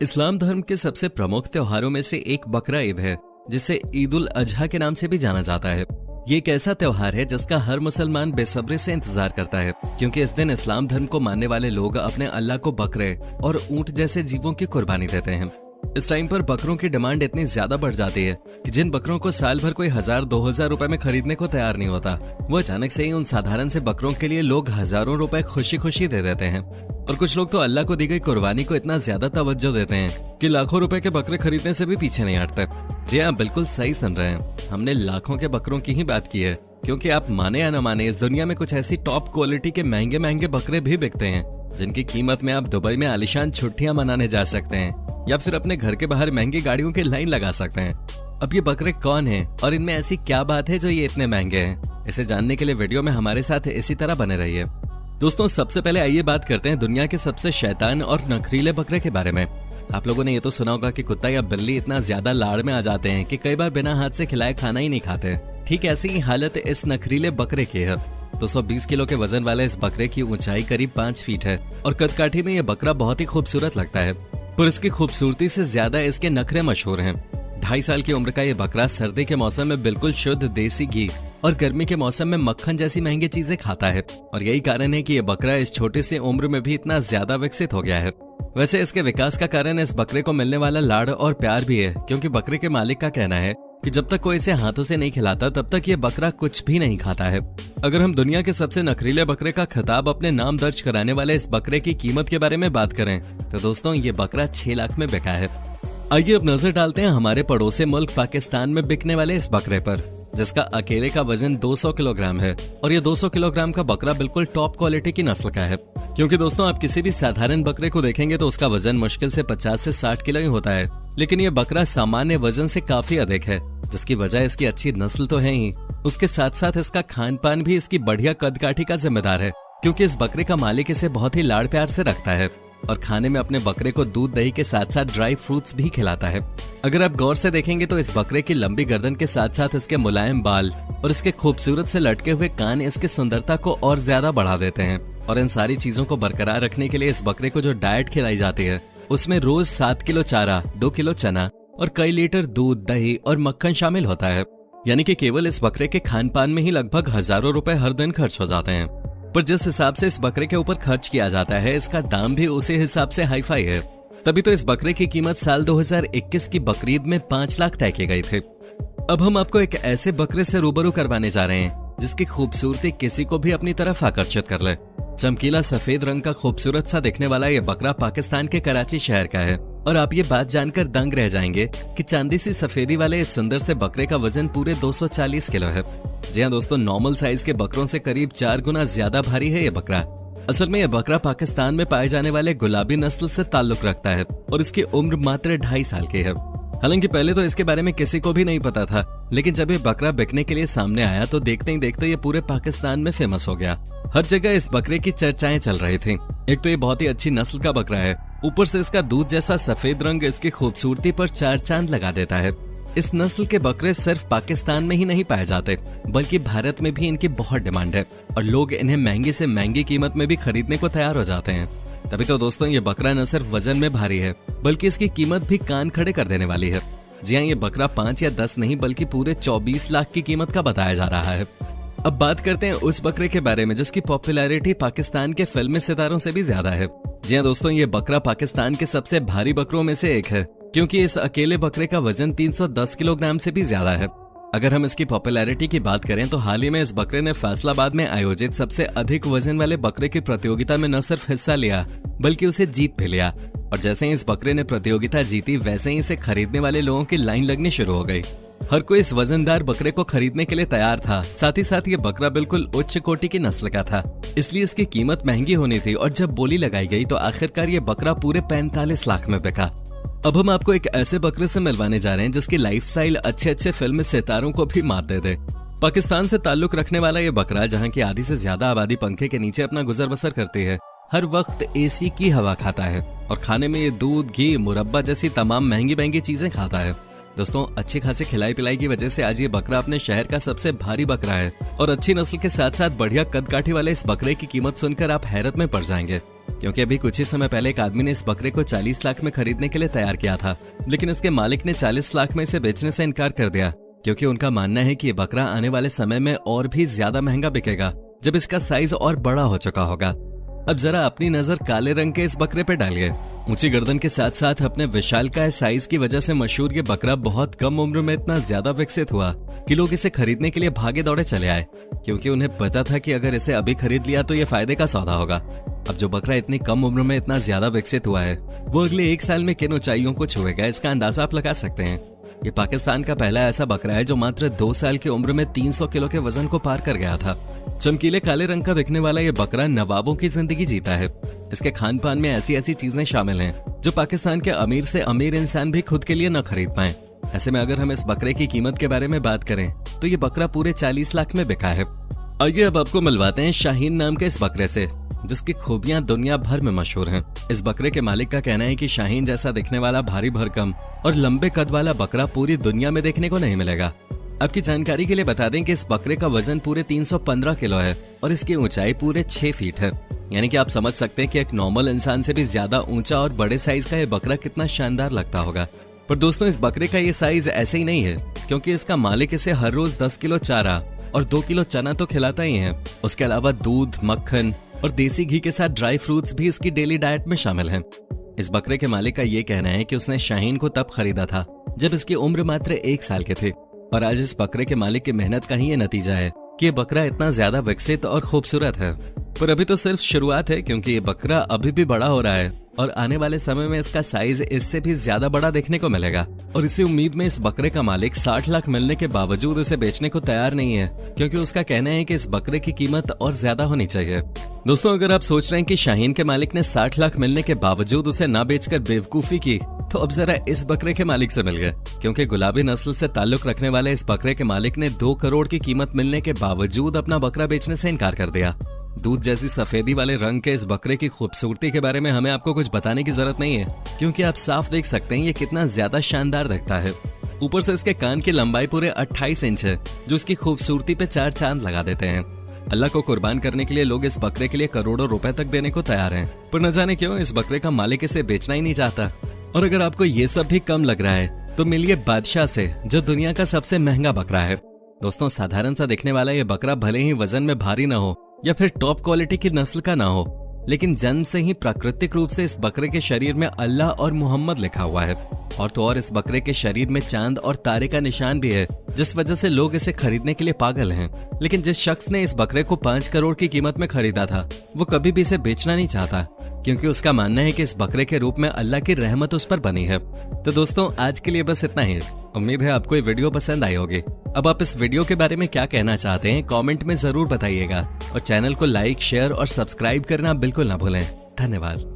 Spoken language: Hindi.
इस्लाम धर्म के सबसे प्रमुख त्योहारों में से एक बकरा ईद है, जिसे ईद उल अजहा के नाम से भी जाना जाता है। ये एक ऐसा त्योहार है जिसका हर मुसलमान बेसब्री से इंतजार करता है, क्योंकि इस दिन इस्लाम धर्म को मानने वाले लोग अपने अल्लाह को बकरे और ऊंट जैसे जीवों की कुर्बानी देते हैं। इस टाइम पर बकरों की डिमांड इतनी ज्यादा बढ़ जाती है कि जिन बकरों को साल भर कोई 1000-2000 रुपए में खरीदने को तैयार नहीं होता, वो अचानक से ही उन साधारण से बकरों के लिए लोग हजारों रुपए खुशी खुशी दे देते हैं। और कुछ लोग तो अल्लाह को दी गई कुर्बानी को इतना ज्यादा तवज्जो देते हैं कि लाखों रुपए के बकरे खरीदने से भी पीछे नहीं हटते। जी हाँ, बिल्कुल सही सुन रहे हैं, हमने लाखों के बकरों की ही बात की है, क्योंकि आप माने या न माने, इस दुनिया में कुछ ऐसी टॉप क्वालिटी के महंगे महंगे बकरे भी बिकते हैं जिनकी कीमत में आप दुबई में आलिशान छुट्टियां मनाने जा सकते हैं या फिर अपने घर के बाहर महंगी गाड़ियों की लाइन लगा सकते हैं। अब ये बकरे कौन हैं और इनमें ऐसी क्या बात है जो ये इतने महंगे हैं, इसे जानने के लिए वीडियो में हमारे साथ इसी तरह बने रहिए। दोस्तों, सबसे पहले आइए बात करते हैं दुनिया के सबसे शैतान और नखरीले बकरे के बारे में। आप लोगों ने ये तो सुना होगा कि कुत्ता या बिल्ली इतना ज्यादा लाड़ में आ जाते हैं कि कई बार बिना हाथ से खिलाए खाना ही नहीं खाते। ठीक ऐसी ही हालत इस नखरीले बकरे की है। 220 किलो के वजन वाले इस बकरे की ऊंचाई करीब 5 फीट है और कदकाठी में यह बकरा बहुत ही खूबसूरत लगता है, पर इसकी खूबसूरती से ज्यादा इसके नखरे मशहूर हैं। 2.5 साल की उम्र का ये बकरा सर्दी के मौसम में बिल्कुल शुद्ध देसी घी और गर्मी के मौसम में मक्खन जैसी महंगी चीजें खाता है, और यही कारण है कि ये बकरा इस छोटी सी उम्र में भी इतना ज्यादा विकसित हो गया है। वैसे इसके विकास का कारण इस बकरे को मिलने वाला लाड़ और प्यार भी है, क्योंकि बकरे के मालिक का कहना है कि जब तक कोई इसे हाथों से नहीं खिलाता तब तक ये बकरा कुछ भी नहीं खाता है। अगर हम दुनिया के सबसे नखरीले बकरे का खिताब अपने नाम दर्ज कराने वाले इस बकरे की कीमत के बारे में बात करें तो दोस्तों, ये बकरा 6 लाख में बिका है। आइए अब नजर डालते हैं हमारे पड़ोसी मुल्क पाकिस्तान में बिकने वाले इस बकरे पर, जिसका अकेले का वजन 200 किलोग्राम है। और ये 200 किलोग्राम का बकरा बिल्कुल टॉप क्वालिटी की नस्ल का है, क्योंकि दोस्तों आप किसी भी साधारण बकरे को देखेंगे तो उसका वजन मुश्किल से 50 से 60 किलो ही होता है, लेकिन ये बकरा सामान्य वजन से काफी अधिक है, जिसकी वजह इसकी अच्छी नस्ल तो है ही, उसके साथ साथ इसका खान पान भी इसकी बढ़िया कदकाठी का जिम्मेदार है, क्योंकि इस बकरे का मालिक इसे बहुत ही लाड़ प्यार से रखता है और खाने में अपने बकरे को दूध दही के साथ साथ ड्राई फ्रूट्स भी खिलाता है। अगर आप गौर से देखेंगे तो इस बकरे की लंबी गर्दन के साथ साथ इसके मुलायम बाल और इसके खूबसूरत से लटके हुए कान इसकी सुंदरता को और ज्यादा बढ़ा देते हैं। और इन सारी चीजों को बरकरार रखने के लिए इस बकरे को जो डाइट खिलाई जाती है उसमें रोज 7 किलो चारा, 2 किलो चना और कई लीटर दूध, दही और मक्खन शामिल होता है। यानी कि केवल इस बकरे के खान पान में ही लगभग हजारों रुपए हर दिन खर्च हो जाते हैं। पर जिस हिसाब से इस बकरे के ऊपर खर्च किया जाता है, इसका दाम भी उसी हिसाब से हाई फाई है। तभी तो इस बकरे की कीमत साल 2021 की बकरीद में 5 लाख तय की गई थी। अब हम आपको एक ऐसे बकरे से रूबरू करवाने जा रहे हैं जिसकी खूबसूरती किसी को भी अपनी तरफ आकर्षित कर ले। चमकीला सफेद रंग का खूबसूरत सा दिखने वाला ये बकरा पाकिस्तान के कराची शहर का है, और आप ये बात जानकर दंग रह जाएंगे कि चांदी सी सफेदी वाले इस सुंदर से बकरे का वजन पूरे 240 किलो है। जी हाँ दोस्तों, नॉर्मल साइज के बकरों से करीब 4 गुना ज्यादा भारी है ये बकरा। असल में यह बकरा पाकिस्तान में पाए जाने वाले गुलाबी नस्ल से ताल्लुक रखता है और इसकी उम्र मात्र 2.5 साल की है। हालांकि पहले तो इसके बारे में किसी को भी नहीं पता था, लेकिन जब ये बकरा बिकने के लिए सामने आया तो देखते ही देखते ये पूरे पाकिस्तान में फेमस हो गया। हर जगह इस बकरे की चर्चाएं चल रही थी। एक तो ये बहुत ही अच्छी नस्ल का बकरा है, ऊपर से इसका दूध जैसा सफेद रंग इसकी खूबसूरती पर 4 चांद लगा देता है। इस नस्ल के बकरे सिर्फ पाकिस्तान में ही नहीं पाए जाते, बल्कि भारत में भी इनकी बहुत डिमांड है और लोग इन्हें महंगी से महंगी कीमत में भी खरीदने को तैयार हो जाते हैं। तभी तो दोस्तों ये बकरा न सिर्फ वजन में भारी है, बल्कि इसकी कीमत भी कान खड़े कर देने वाली है। जी हाँ, ये बकरा 5 या 10 नहीं बल्कि पूरे 24 लाख की कीमत का बताया जा रहा है। अब बात करते हैं उस बकरे के बारे में जिसकी पॉपुलैरिटी पाकिस्तान के फिल्मी सितारों से भी ज्यादा है। जी हाँ दोस्तों, ये बकरा पाकिस्तान के सबसे भारी बकरों में से एक है, क्योंकि इस अकेले बकरे का वजन 310 किलोग्राम से भी ज्यादा है। अगर हम इसकी पॉपुलैरिटी की बात करें तो हाल ही में इस बकरे ने फैसलाबाद में आयोजित सबसे अधिक वजन वाले बकरे की प्रतियोगिता में न सिर्फ हिस्सा लिया बल्कि उसे जीत भी लिया। और जैसे ही इस बकरे ने प्रतियोगिता जीती, वैसे ही इसे खरीदने वाले लोगों की लाइन लगनी शुरू हो गई। हर कोई इस वजनदार बकरे को खरीदने के लिए तैयार था। साथ ही साथ ये बकरा बिल्कुल उच्च कोटि की नस्ल का था, इसलिए इसकी कीमत महंगी होनी थी। और जब बोली लगाई गई तो आखिरकार ये बकरा पूरे 45 लाख में बिका। अब हम आपको एक ऐसे बकरे से मिलवाने जा रहे हैं जिसकी लाइफस्टाइल अच्छे फिल्म सितारों को भी मात दे दे। पाकिस्तान से ताल्लुक रखने वाला ये बकरा, जहाँ की आधी से ज्यादा आबादी पंखे के नीचे अपना गुजर बसर करती है, हर वक्त एसी की हवा खाता है और खाने में ये दूध, घी, मुरब्बा जैसी तमाम महंगी महंगी चीजें खाता है। दोस्तों, अच्छे खासे खिलाई पिलाई की वजह से आज ये बकरा अपने शहर का सबसे भारी बकरा है। और अच्छी नस्ल के साथ साथ बढ़िया कदकाठी वाले इस बकरे की कीमत सुनकर आप हैरत में पड़ जाएंगे, क्योंकि अभी कुछ ही समय पहले एक आदमी ने इस बकरे को 40 लाख में खरीदने के लिए तैयार किया था, लेकिन इसके मालिक ने 40 लाख में इसे बेचने से इनकार कर दिया, क्योंकि उनका मानना है कि ये बकरा आने वाले समय में और भी ज्यादा महंगा बिकेगा जब इसका साइज और बड़ा हो चुका होगा। अब जरा अपनी नजर काले रंग के इस बकरे पे डालिए। ऊंची गर्दन के साथ साथ अपने विशालकाय साइज की वजह से मशहूर ये बकरा बहुत कम उम्र में इतना ज्यादा विकसित हुआ कि लोग इसे खरीदने के लिए भागे दौड़े चले आए, क्योंकि उन्हें पता था कि अगर इसे अभी खरीद लिया तो ये फायदे का सौदा होगा। अब जो बकरा इतनी कम उम्र में इतना ज्यादा विकसित हुआ है वो अगले 1 साल में किन ऊंचाइयों को छुएगा, इसका अंदाजा आप लगा सकते हैं। ये पाकिस्तान का पहला ऐसा बकरा है जो मात्र 2 साल की उम्र में 300 किलो के वजन को पार कर गया था। चमकीले काले रंग का दिखने वाला ये बकरा नवाबों की जिंदगी जीता है। इसके खान पान में ऐसी ऐसी चीजें शामिल हैं जो पाकिस्तान के अमीर से अमीर इंसान भी खुद के लिए न खरीद पाए। ऐसे में अगर हम इस बकरे की कीमत के बारे में बात करें तो ये बकरा पूरे 40 लाख में बिका है। आइए अब आपको मिलवाते हैं शाहीन नाम के इस बकरे से, जिसकी खूबियां दुनिया भर में मशहूर हैं। इस बकरे के मालिक का कहना है कि शाहीन जैसा दिखने वाला भारी भरकम और लंबे कद वाला बकरा पूरी दुनिया में देखने को नहीं मिलेगा। आपकी जानकारी के लिए बता दें कि इस बकरे का वजन पूरे 315 किलो है और इसकी ऊंचाई पूरे 6 फीट है। यानी कि आप समझ सकते हैं कि एक नॉर्मल इंसान से भी ज्यादा ऊंचा और बड़े साइज का ये बकरा कितना शानदार लगता होगा। पर दोस्तों, इस बकरे का ये साइज ऐसे ही नहीं है, क्योंकि इसका मालिक इसे हर रोज 10 किलो चारा और 2 किलो चना तो खिलाता ही है। उसके अलावा दूध, मक्खन और देसी घी के साथ ड्राई फ्रूट्स भी इसकी डेली डाइट में शामिल हैं। इस बकरे के मालिक का ये कहना है कि उसने शाहीन को तब खरीदा था जब इसकी उम्र मात्र 1 साल के थे, और आज इस बकरे के मालिक की मेहनत का ही ये नतीजा है कि ये बकरा इतना ज्यादा विकसित और खूबसूरत है। पर अभी तो सिर्फ शुरुआत है, क्योंकि ये बकरा अभी भी बड़ा हो रहा है और आने वाले समय में इसका साइज इससे भी ज्यादा बड़ा देखने को मिलेगा। और इसी उम्मीद में इस बकरे का मालिक 60 लाख मिलने के बावजूद उसे बेचने को तैयार नहीं है, क्योंकि उसका कहना है कि इस बकरे की कीमत और ज्यादा होनी चाहिए। दोस्तों, अगर आप सोच रहे हैं कि शाहीन के मालिक ने 60 लाख मिलने के बावजूद उसे ना बेचकर बेवकूफी की, तो अब जरा इस बकरे के मालिक से मिल गए, क्योंकि गुलाबी नस्ल से ताल्लुक रखने वाले इस बकरे के मालिक ने 2 करोड़ की कीमत मिलने के बावजूद अपना बकरा बेचने से इनकार कर दिया। दूध जैसी सफेदी वाले रंग के इस बकरे की खूबसूरती के बारे में हमें आपको कुछ बताने की जरूरत नहीं है, क्योंकि आप साफ देख सकते हैं ये कितना ज्यादा शानदार दिखता है। ऊपर से इसके कान की लंबाई पूरे 28 इंच है, जो इसकी खूबसूरती पे 4 चांद लगा देते हैं। अल्लाह को कुर्बान करने के लिए लोग इस बकरे के लिए करोड़ों रुपए तक देने को तैयार हैं, पर न जाने क्यों इस बकरे का मालिक इसे बेचना ही नहीं चाहता। और अगर आपको ये सब भी कम लग रहा है तो मिलिए बादशाह से, जो दुनिया का सबसे महंगा बकरा है। दोस्तों, साधारण सा दिखने वाला ये बकरा भले ही वजन में भारी ना हो या फिर टॉप क्वालिटी की नस्ल का ना हो, लेकिन जन्म से ही प्राकृतिक रूप से इस बकरे के शरीर में अल्लाह और मोहम्मद लिखा हुआ है। और तो और इस बकरे के शरीर में चांद और तारे का निशान भी है, जिस वजह से लोग इसे खरीदने के लिए पागल हैं। लेकिन जिस शख्स ने इस बकरे को 5 करोड़ की कीमत में खरीदा था, वो कभी भी इसे बेचना नहीं चाहता, क्योंकि उसका मानना है कि इस बकरे के रूप में अल्लाह की रहमत उस पर बनी है। तो दोस्तों, आज के लिए बस इतना ही। उम्मीद है आपको ये वीडियो पसंद आई होगी। अब आप इस वीडियो के बारे में क्या कहना चाहते हैं कमेंट में जरूर बताइएगा, और चैनल को लाइक, शेयर और सब्सक्राइब करना बिल्कुल ना भूलें। धन्यवाद।